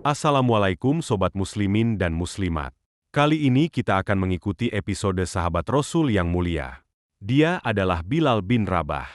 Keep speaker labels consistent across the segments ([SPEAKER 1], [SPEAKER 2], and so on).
[SPEAKER 1] Assalamualaikum Sobat Muslimin dan Muslimat. Kali ini kita akan mengikuti episode Sahabat Rasul yang mulia. Dia adalah Bilal bin Rabah.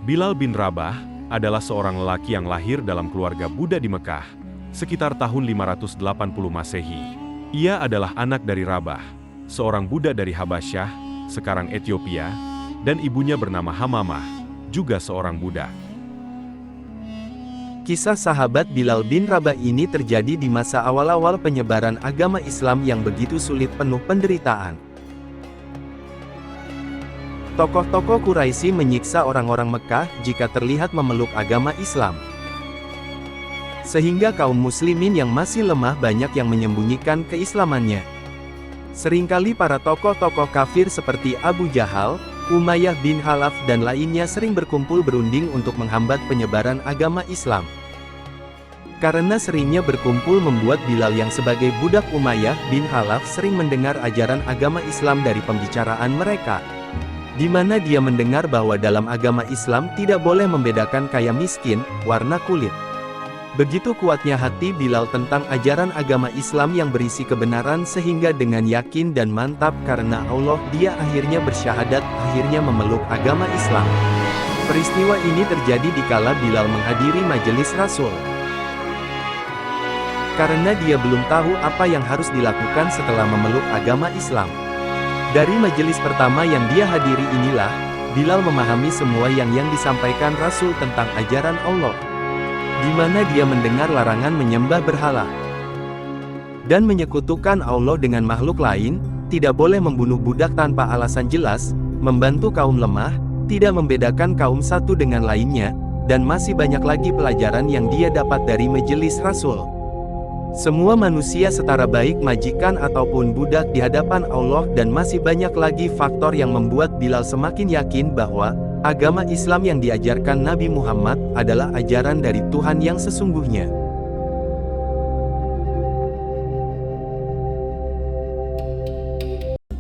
[SPEAKER 1] Bilal bin Rabah adalah seorang lelaki yang lahir dalam keluarga Buddha di Mekah, sekitar tahun 580 Masehi. Ia adalah anak dari Rabah, seorang Buddha dari Habasyah, sekarang Ethiopia, dan ibunya bernama Hamamah, juga seorang Buddha.
[SPEAKER 2] Kisah sahabat Bilal bin Rabah ini terjadi di masa awal-awal penyebaran agama Islam yang begitu sulit penuh penderitaan. Tokoh-tokoh Quraisy menyiksa orang-orang Mekah jika terlihat memeluk agama Islam. Sehingga kaum muslimin yang masih lemah banyak yang menyembunyikan keislamannya. Seringkali para tokoh-tokoh kafir seperti Abu Jahal, Umayyah bin Khalaf dan lainnya sering berkumpul berunding untuk menghambat penyebaran agama Islam. Karena seringnya berkumpul membuat Bilal yang sebagai budak Umayyah bin Khalaf sering mendengar ajaran agama Islam dari pembicaraan mereka. Di mana dia mendengar bahwa dalam agama Islam tidak boleh membedakan kaya miskin, warna kulit. Begitu kuatnya hati Bilal tentang ajaran agama Islam yang berisi kebenaran sehingga dengan yakin dan mantap karena Allah dia akhirnya bersyahadat, akhirnya memeluk agama Islam. Peristiwa ini terjadi dikala Bilal menghadiri majelis Rasul. Karena dia belum tahu apa yang harus dilakukan setelah memeluk agama Islam. Dari majelis pertama yang dia hadiri inilah, Bilal memahami semua yang disampaikan Rasul tentang ajaran Allah. Di mana dia mendengar larangan menyembah berhala dan menyekutukan Allah dengan makhluk lain, tidak boleh membunuh budak tanpa alasan jelas, membantu kaum lemah, tidak membedakan kaum satu dengan lainnya, dan masih banyak lagi pelajaran yang dia dapat dari majelis Rasul. Semua manusia setara baik majikan ataupun budak di hadapan Allah dan masih banyak lagi faktor yang membuat Bilal semakin yakin bahwa agama Islam yang diajarkan Nabi Muhammad adalah ajaran dari Tuhan yang sesungguhnya.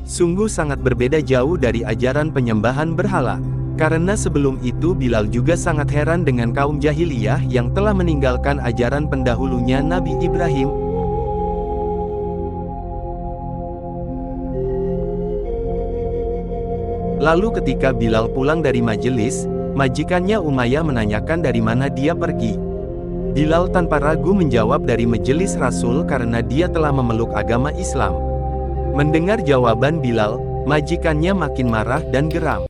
[SPEAKER 2] Sungguh sangat berbeda jauh dari ajaran penyembahan berhala. Karena sebelum itu Bilal juga sangat heran dengan kaum jahiliyah yang telah meninggalkan ajaran pendahulunya Nabi Ibrahim. Lalu ketika Bilal pulang dari majelis, majikannya Umayyah menanyakan dari mana dia pergi. Bilal tanpa ragu menjawab dari majelis Rasul karena dia telah memeluk agama Islam. Mendengar jawaban Bilal, majikannya makin marah dan geram.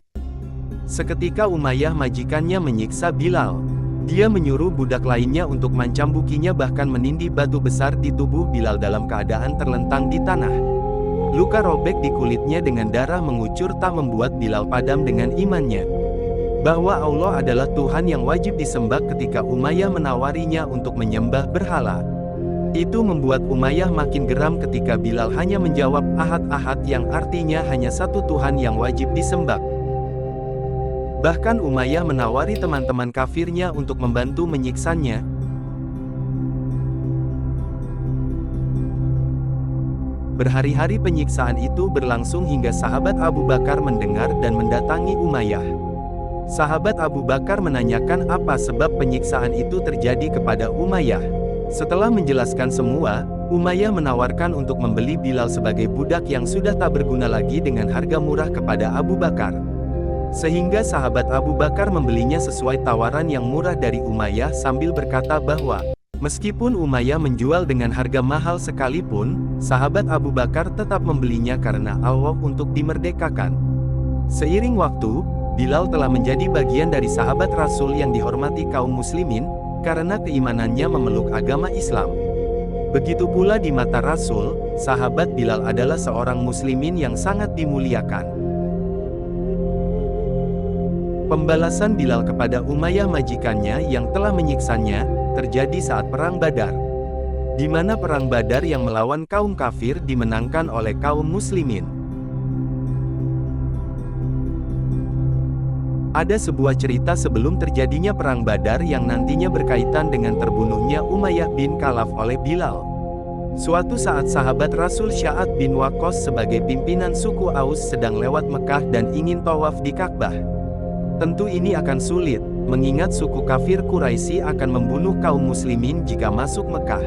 [SPEAKER 2] Seketika Umayyah majikannya menyiksa Bilal. Dia menyuruh budak lainnya untuk mencambukinya bahkan menindih batu besar di tubuh Bilal dalam keadaan terlentang di tanah. Luka robek di kulitnya dengan darah mengucur tak membuat Bilal padam dengan imannya. Bahwa Allah adalah Tuhan yang wajib disembah ketika Umayyah menawarinya untuk menyembah berhala. Itu membuat Umayyah makin geram ketika Bilal hanya menjawab ahad-ahad yang artinya hanya satu Tuhan yang wajib disembah. Bahkan Umayyah menawari teman-teman kafirnya untuk membantu menyiksanya. Berhari-hari penyiksaan itu berlangsung hingga sahabat Abu Bakar mendengar dan mendatangi Umayyah. Sahabat Abu Bakar menanyakan apa sebab penyiksaan itu terjadi kepada Umayyah. Setelah menjelaskan semua, Umayyah menawarkan untuk membeli Bilal sebagai budak yang sudah tak berguna lagi dengan harga murah kepada Abu Bakar. Sehingga sahabat Abu Bakar membelinya sesuai tawaran yang murah dari Umayyah sambil berkata bahwa meskipun Umayyah menjual dengan harga mahal sekalipun, sahabat Abu Bakar tetap membelinya karena Allah untuk dimerdekakan. Seiring waktu, Bilal telah menjadi bagian dari sahabat Rasul yang dihormati kaum muslimin, karena keimanannya memeluk agama Islam. Begitu pula di mata Rasul, sahabat Bilal adalah seorang muslimin yang sangat dimuliakan. Pembalasan Bilal kepada Umayyah majikannya yang telah menyiksanya, terjadi saat Perang Badar. Di mana Perang Badar yang melawan kaum kafir dimenangkan oleh kaum muslimin. Ada sebuah cerita sebelum terjadinya Perang Badar yang nantinya berkaitan dengan terbunuhnya Umayyah bin Khalaf oleh Bilal. Suatu saat sahabat Rasul Sa'ad bin Waqqas sebagai pimpinan suku Aus sedang lewat Mekah dan ingin tawaf di Ka'bah. Tentu ini akan sulit, mengingat suku kafir Quraisy akan membunuh kaum muslimin jika masuk Mekah.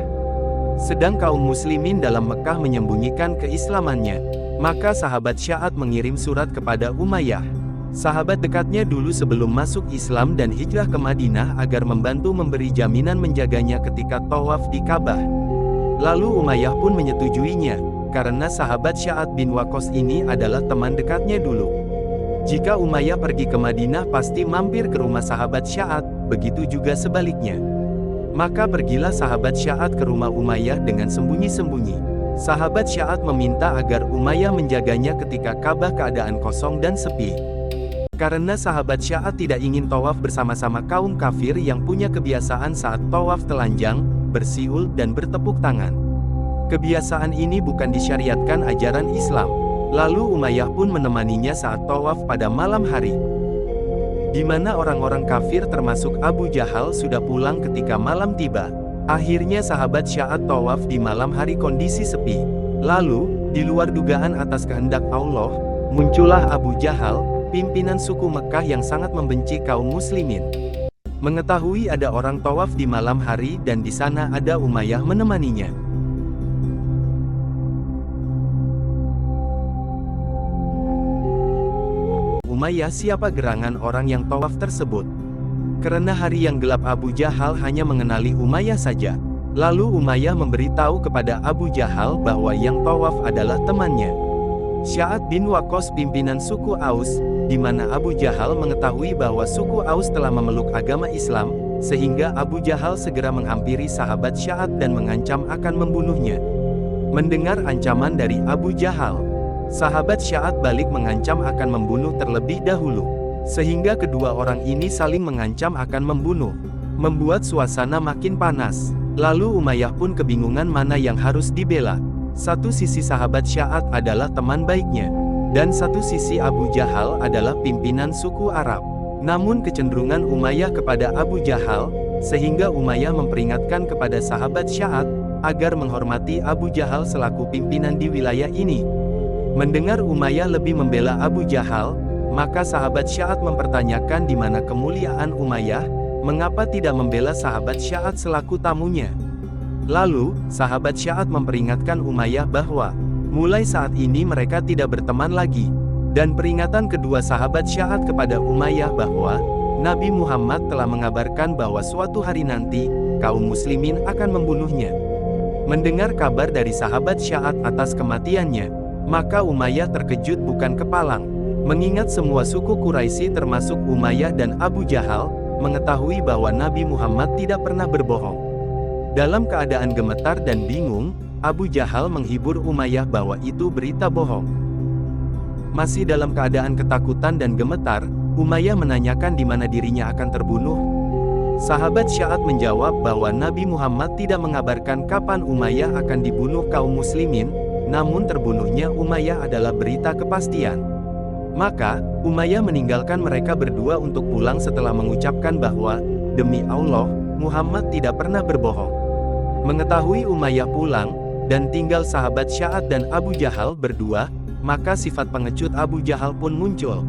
[SPEAKER 2] Sedang kaum muslimin dalam Mekah menyembunyikan keislamannya. Maka sahabat Sya'ad mengirim surat kepada Umayyah, sahabat dekatnya dulu sebelum masuk Islam dan hijrah ke Madinah, agar membantu memberi jaminan menjaganya ketika tawaf di Ka'bah. Lalu Umayyah pun menyetujuinya, karena sahabat Sya'ad bin Waqqas ini adalah teman dekatnya dulu. Jika Umayyah pergi ke Madinah pasti mampir ke rumah sahabat Sya'ad, begitu juga sebaliknya. Maka pergilah sahabat Sya'ad ke rumah Umayyah dengan sembunyi-sembunyi. Sahabat Sya'ad meminta agar Umayyah menjaganya ketika Ka'bah keadaan kosong dan sepi. Karena sahabat Sya'ad tidak ingin tawaf bersama-sama kaum kafir yang punya kebiasaan saat tawaf telanjang, bersiul dan bertepuk tangan. Kebiasaan ini bukan disyariatkan ajaran Islam. Lalu Umayyah pun menemaninya saat tawaf pada malam hari, di mana orang-orang kafir termasuk Abu Jahal sudah pulang ketika malam tiba. Akhirnya sahabat Sya'ad tawaf di malam hari kondisi sepi. Lalu, di luar dugaan atas kehendak Allah, muncullah Abu Jahal, pimpinan suku Mekah yang sangat membenci kaum muslimin. Mengetahui ada orang tawaf di malam hari dan di sana ada Umayyah menemaninya. Umayyah siapa gerangan orang yang tawaf tersebut? Karena hari yang gelap Abu Jahal hanya mengenali Umayyah saja. Lalu Umayyah memberitahu kepada Abu Jahal bahwa yang tawaf adalah temannya, Sya'ad bin Waqqas, pimpinan suku Aus, di mana Abu Jahal mengetahui bahwa suku Aus telah memeluk agama Islam, sehingga Abu Jahal segera menghampiri sahabat Sya'ad dan mengancam akan membunuhnya. Mendengar ancaman dari Abu Jahal, sahabat Sya'ad balik mengancam akan membunuh terlebih dahulu. Sehingga kedua orang ini saling mengancam akan membunuh, membuat suasana makin panas. Lalu Umayyah pun kebingungan mana yang harus dibela. Satu sisi sahabat Sya'ad adalah teman baiknya, dan satu sisi Abu Jahal adalah pimpinan suku Arab. Namun kecenderungan Umayyah kepada Abu Jahal, sehingga Umayyah memperingatkan kepada sahabat Sya'ad agar menghormati Abu Jahal selaku pimpinan di wilayah ini. Mendengar Umayyah lebih membela Abu Jahal, maka sahabat Sya'ad mempertanyakan di mana kemuliaan Umayyah, mengapa tidak membela sahabat Sya'ad selaku tamunya. Lalu, sahabat Sya'ad memperingatkan Umayyah bahwa, mulai saat ini mereka tidak berteman lagi. Dan peringatan kedua sahabat Sya'ad kepada Umayyah bahwa, Nabi Muhammad telah mengabarkan bahwa suatu hari nanti, kaum muslimin akan membunuhnya. Mendengar kabar dari sahabat Sya'ad atas kematiannya, maka Umayyah terkejut bukan kepalang. Mengingat semua suku Quraisy termasuk Umayyah dan Abu Jahal, mengetahui bahwa Nabi Muhammad tidak pernah berbohong. Dalam keadaan gemetar dan bingung, Abu Jahal menghibur Umayyah bahwa itu berita bohong. Masih dalam keadaan ketakutan dan gemetar, Umayyah menanyakan di mana dirinya akan terbunuh. Sahabat Sya'ad menjawab bahwa Nabi Muhammad tidak mengabarkan kapan Umayyah akan dibunuh kaum muslimin, namun terbunuhnya Umayyah adalah berita kepastian. Maka, Umayyah meninggalkan mereka berdua untuk pulang setelah mengucapkan bahwa, demi Allah, Muhammad tidak pernah berbohong. Mengetahui Umayyah pulang, dan tinggal sahabat Sya'ad dan Abu Jahal berdua, maka sifat pengecut Abu Jahal pun muncul.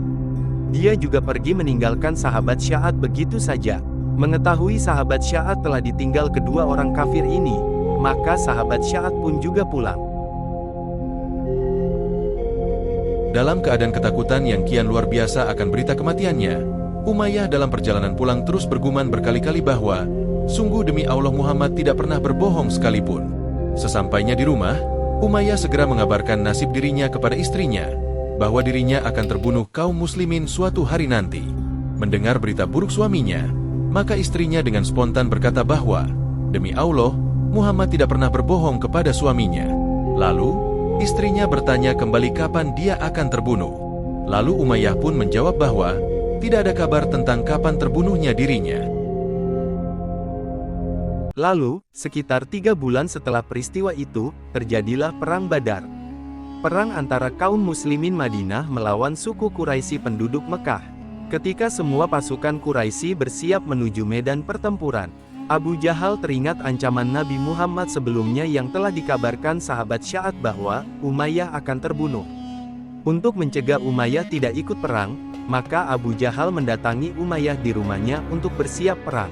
[SPEAKER 2] Dia juga pergi meninggalkan sahabat Sya'ad begitu saja. Mengetahui sahabat Sya'ad telah ditinggal kedua orang kafir ini, maka sahabat Sya'ad pun juga pulang.
[SPEAKER 3] Dalam keadaan ketakutan yang kian luar biasa akan berita kematiannya, Umayyah dalam perjalanan pulang terus bergumam berkali-kali bahwa, sungguh demi Allah Muhammad tidak pernah berbohong sekalipun. Sesampainya di rumah, Umayyah segera mengabarkan nasib dirinya kepada istrinya, bahwa dirinya akan terbunuh kaum muslimin suatu hari nanti. Mendengar berita buruk suaminya, maka istrinya dengan spontan berkata bahwa, demi Allah, Muhammad tidak pernah berbohong kepada suaminya. Lalu, istrinya bertanya kembali kapan dia akan terbunuh. Lalu Umayyah pun menjawab bahwa, tidak ada kabar tentang kapan terbunuhnya dirinya.
[SPEAKER 2] Lalu, sekitar 3 bulan setelah peristiwa itu, terjadilah Perang Badar. Perang antara kaum muslimin Madinah melawan suku Quraisy penduduk Mekah. Ketika semua pasukan Quraisy bersiap menuju medan pertempuran, Abu Jahal teringat ancaman Nabi Muhammad sebelumnya yang telah dikabarkan sahabat Sya'ad bahwa Umayyah akan terbunuh. Untuk mencegah Umayyah tidak ikut perang, maka Abu Jahal mendatangi Umayyah di rumahnya untuk bersiap perang.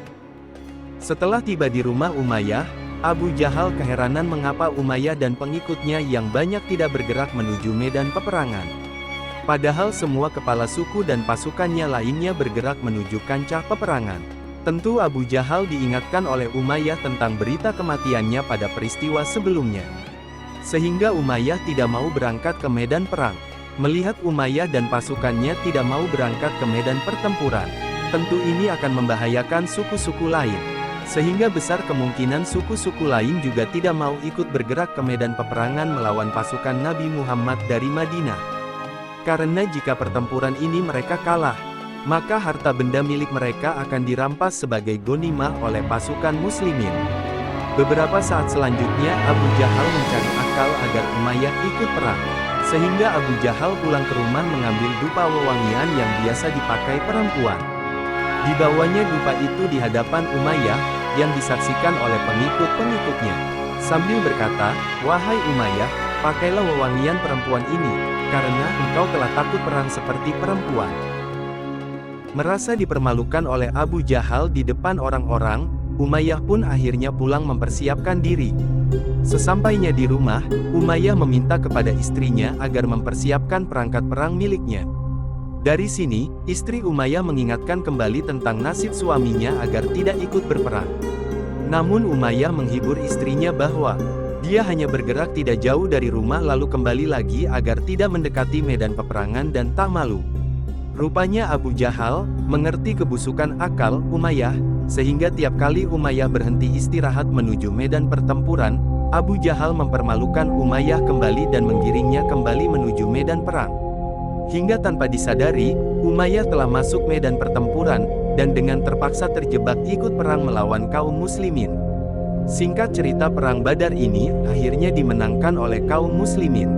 [SPEAKER 2] Setelah tiba di rumah Umayyah, Abu Jahal keheranan mengapa Umayyah dan pengikutnya yang banyak tidak bergerak menuju medan peperangan. Padahal semua kepala suku dan pasukannya lainnya bergerak menuju kancah peperangan. Tentu Abu Jahal diingatkan oleh Umayyah tentang berita kematiannya pada peristiwa sebelumnya. Sehingga Umayyah tidak mau berangkat ke medan perang. Melihat Umayyah dan pasukannya tidak mau berangkat ke medan pertempuran, tentu ini akan membahayakan suku-suku lain. Sehingga besar kemungkinan suku-suku lain juga tidak mau ikut bergerak ke medan peperangan melawan pasukan Nabi Muhammad dari Madinah. Karena jika pertempuran ini mereka kalah, maka harta benda milik mereka akan dirampas sebagai ghanimah oleh pasukan muslimin. Beberapa saat selanjutnya Abu Jahal mencari akal agar Umayyah ikut perang. Sehingga Abu Jahal pulang ke rumah mengambil dupa wewangian yang biasa dipakai perempuan. Dibawanya dupa itu di hadapan Umayyah, yang disaksikan oleh pengikut-pengikutnya. Sambil berkata, "Wahai Umayyah, pakailah wewangian perempuan ini, karena engkau telah takut perang seperti perempuan." Merasa dipermalukan oleh Abu Jahal di depan orang-orang, Umayyah pun akhirnya pulang mempersiapkan diri. Sesampainya di rumah, Umayyah meminta kepada istrinya agar mempersiapkan perangkat perang miliknya. Dari sini, istri Umayyah mengingatkan kembali tentang nasib suaminya agar tidak ikut berperang. Namun Umayyah menghibur istrinya bahwa dia hanya bergerak tidak jauh dari rumah lalu kembali lagi agar tidak mendekati medan peperangan dan tak malu. Rupanya Abu Jahal mengerti kebusukan akal Umayyah, sehingga tiap kali Umayyah berhenti istirahat menuju medan pertempuran, Abu Jahal mempermalukan Umayyah kembali dan menggiringnya kembali menuju medan perang. Hingga tanpa disadari, Umayyah telah masuk medan pertempuran, dan dengan terpaksa terjebak ikut perang melawan kaum muslimin. Singkat cerita, perang Badar ini akhirnya dimenangkan oleh kaum muslimin.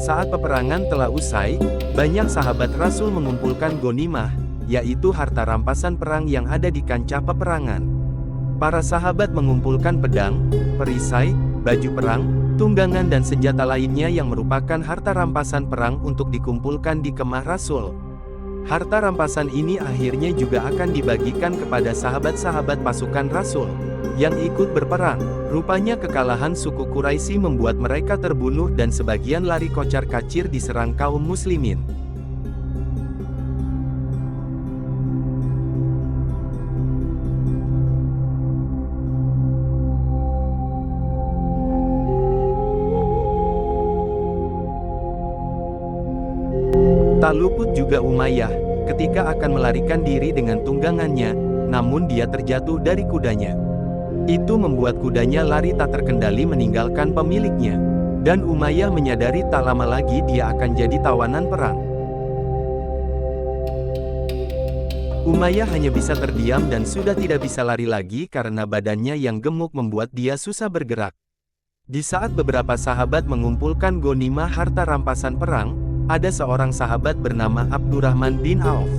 [SPEAKER 2] Saat peperangan telah usai, banyak sahabat Rasul mengumpulkan ghanimah, yaitu harta rampasan perang yang ada di kancah peperangan. Para sahabat mengumpulkan pedang, perisai, baju perang, tunggangan dan senjata lainnya yang merupakan harta rampasan perang untuk dikumpulkan di kemah Rasul. Harta rampasan ini akhirnya juga akan dibagikan kepada sahabat-sahabat pasukan Rasul yang ikut berperang. Rupanya kekalahan suku Quraisy membuat mereka terbunuh dan sebagian lari kocar-kacir diserang kaum muslimin. Tak luput juga Umayyah, ketika akan melarikan diri dengan tunggangannya, namun dia terjatuh dari kudanya. Itu membuat kudanya lari tak terkendali meninggalkan pemiliknya. Dan Umayyah menyadari tak lama lagi dia akan jadi tawanan perang. Umayyah hanya bisa terdiam dan sudah tidak bisa lari lagi karena badannya yang gemuk membuat dia susah bergerak. Di saat beberapa sahabat mengumpulkan ghanimah harta rampasan perang, ada seorang sahabat bernama Abdurrahman bin Auf.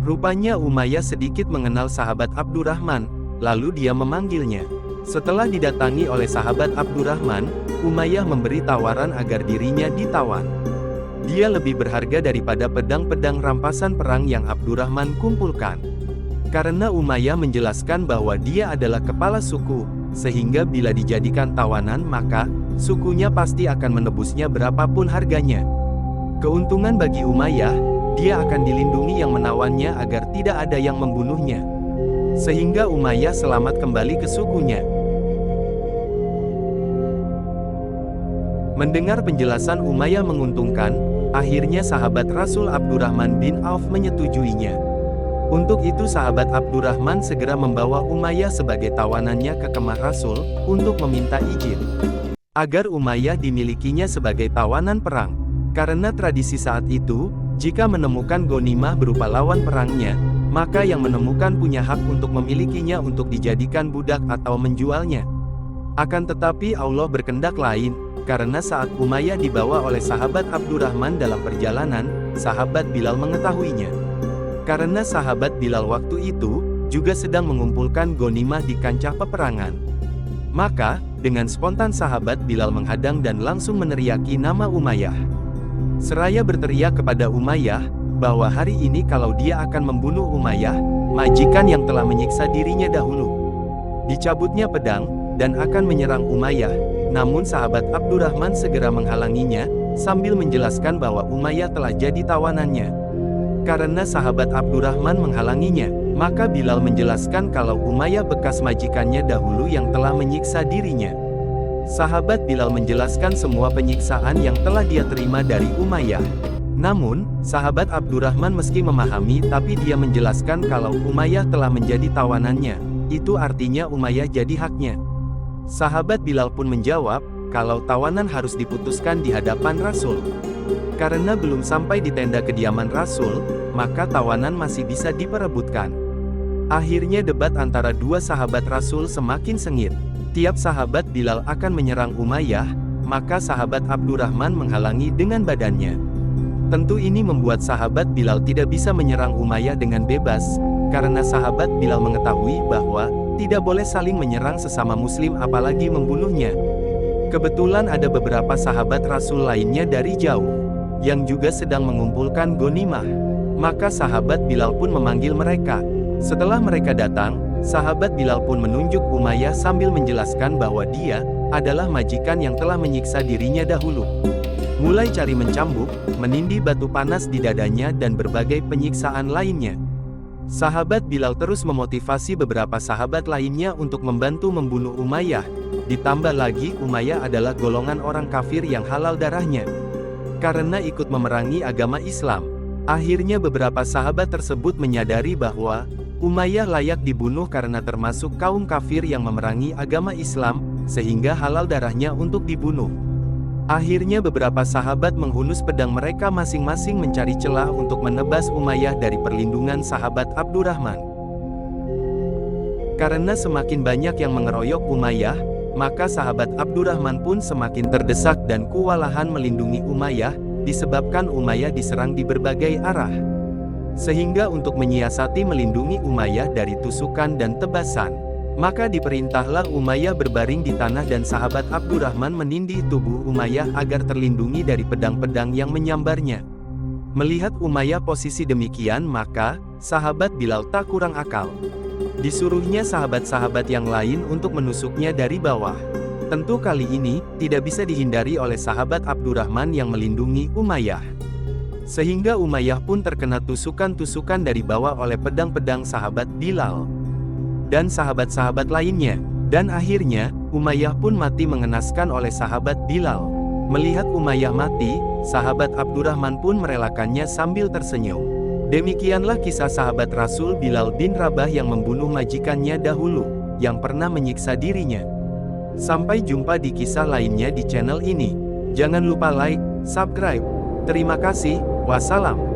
[SPEAKER 2] Rupanya Umayyah sedikit mengenal sahabat Abdurrahman, lalu dia memanggilnya. Setelah didatangi oleh sahabat Abdurrahman, Umayyah memberi tawaran agar dirinya ditawan. Dia lebih berharga daripada pedang-pedang rampasan perang yang Abdurrahman kumpulkan. Karena Umayyah menjelaskan bahwa dia adalah kepala suku, sehingga bila dijadikan tawanan maka sukunya pasti akan menebusnya berapapun harganya. Keuntungan bagi Umayyah, dia akan dilindungi yang menawannya agar tidak ada yang membunuhnya. Sehingga Umayyah selamat kembali ke sukunya. Mendengar penjelasan Umayyah menguntungkan, akhirnya sahabat Rasul Abdurrahman bin Auf menyetujuinya. Untuk itu sahabat Abdurrahman segera membawa Umayyah sebagai tawanannya ke kemah Rasul, untuk meminta izin agar Umayyah dimilikinya sebagai tawanan perang. Karena tradisi saat itu, jika menemukan ghanimah berupa lawan perangnya, maka yang menemukan punya hak untuk memilikinya untuk dijadikan budak atau menjualnya. Akan tetapi Allah berkehendak lain, karena saat Umayyah dibawa oleh sahabat Abdurrahman dalam perjalanan, sahabat Bilal mengetahuinya. Karena sahabat Bilal waktu itu juga sedang mengumpulkan ghanimah di kancah peperangan. Maka, dengan spontan sahabat Bilal menghadang dan langsung meneriaki nama Umayyah. Seraya berteriak kepada Umayyah, bahwa hari ini kalau dia akan membunuh Umayyah, majikan yang telah menyiksa dirinya dahulu. Dicabutnya pedang, dan akan menyerang Umayyah, namun sahabat Abdurrahman segera menghalanginya, sambil menjelaskan bahwa Umayyah telah jadi tawanannya. Karena sahabat Abdurrahman menghalanginya, maka Bilal menjelaskan kalau Umayyah bekas majikannya dahulu yang telah menyiksa dirinya. Sahabat Bilal menjelaskan semua penyiksaan yang telah dia terima dari Umayyah. Namun, sahabat Abdurrahman meski memahami tapi dia menjelaskan kalau Umayyah telah menjadi tawanannya, itu artinya Umayyah jadi haknya. Sahabat Bilal pun menjawab, kalau tawanan harus diputuskan di hadapan Rasul. Karena belum sampai di tenda kediaman Rasul, maka tawanan masih bisa diperebutkan. Akhirnya debat antara dua sahabat Rasul semakin sengit. Tiap sahabat Bilal akan menyerang Umayyah, maka sahabat Abdurrahman menghalangi dengan badannya. Tentu ini membuat sahabat Bilal tidak bisa menyerang Umayyah dengan bebas, karena sahabat Bilal mengetahui bahwa tidak boleh saling menyerang sesama muslim apalagi membunuhnya. Kebetulan ada beberapa sahabat Rasul lainnya dari jauh, yang juga sedang mengumpulkan ghanimah. Maka sahabat Bilal pun memanggil mereka. Setelah mereka datang, sahabat Bilal pun menunjuk Umayyah sambil menjelaskan bahwa dia adalah majikan yang telah menyiksa dirinya dahulu. Mulai cari mencambuk, menindih batu panas di dadanya dan berbagai penyiksaan lainnya. Sahabat Bilal terus memotivasi beberapa sahabat lainnya untuk membantu membunuh Umayyah. Ditambah lagi Umayyah adalah golongan orang kafir yang halal darahnya. Karena ikut memerangi agama Islam. Akhirnya beberapa sahabat tersebut menyadari bahwa Umayyah layak dibunuh karena termasuk kaum kafir yang memerangi agama Islam, sehingga halal darahnya untuk dibunuh. Akhirnya beberapa sahabat menghunus pedang mereka masing-masing mencari celah untuk menebas Umayyah dari perlindungan sahabat Abdurrahman. Karena semakin banyak yang mengeroyok Umayyah, maka sahabat Abdurrahman pun semakin terdesak dan kewalahan melindungi Umayyah, disebabkan Umayyah diserang di berbagai arah. Sehingga untuk menyiasati melindungi Umayyah dari tusukan dan tebasan, maka diperintahlah Umayyah berbaring di tanah dan sahabat Abdurrahman menindih tubuh Umayyah agar terlindungi dari pedang-pedang yang menyambarnya. Melihat Umayyah posisi demikian, maka sahabat Bilal tak kurang akal. Disuruhnya sahabat-sahabat yang lain untuk menusuknya dari bawah. Tentu kali ini, tidak bisa dihindari oleh sahabat Abdurrahman yang melindungi Umayyah. Sehingga Umayyah pun terkena tusukan-tusukan dari bawah oleh pedang-pedang sahabat Bilal dan sahabat-sahabat lainnya. Dan akhirnya, Umayyah pun mati mengenaskan oleh sahabat Bilal. Melihat Umayyah mati, sahabat Abdurrahman pun merelakannya sambil tersenyum. Demikianlah kisah sahabat Rasul Bilal bin Rabah yang membunuh majikannya dahulu, yang pernah menyiksa dirinya. Sampai jumpa di kisah lainnya di channel ini. Jangan lupa like, subscribe. Terima kasih, wassalam.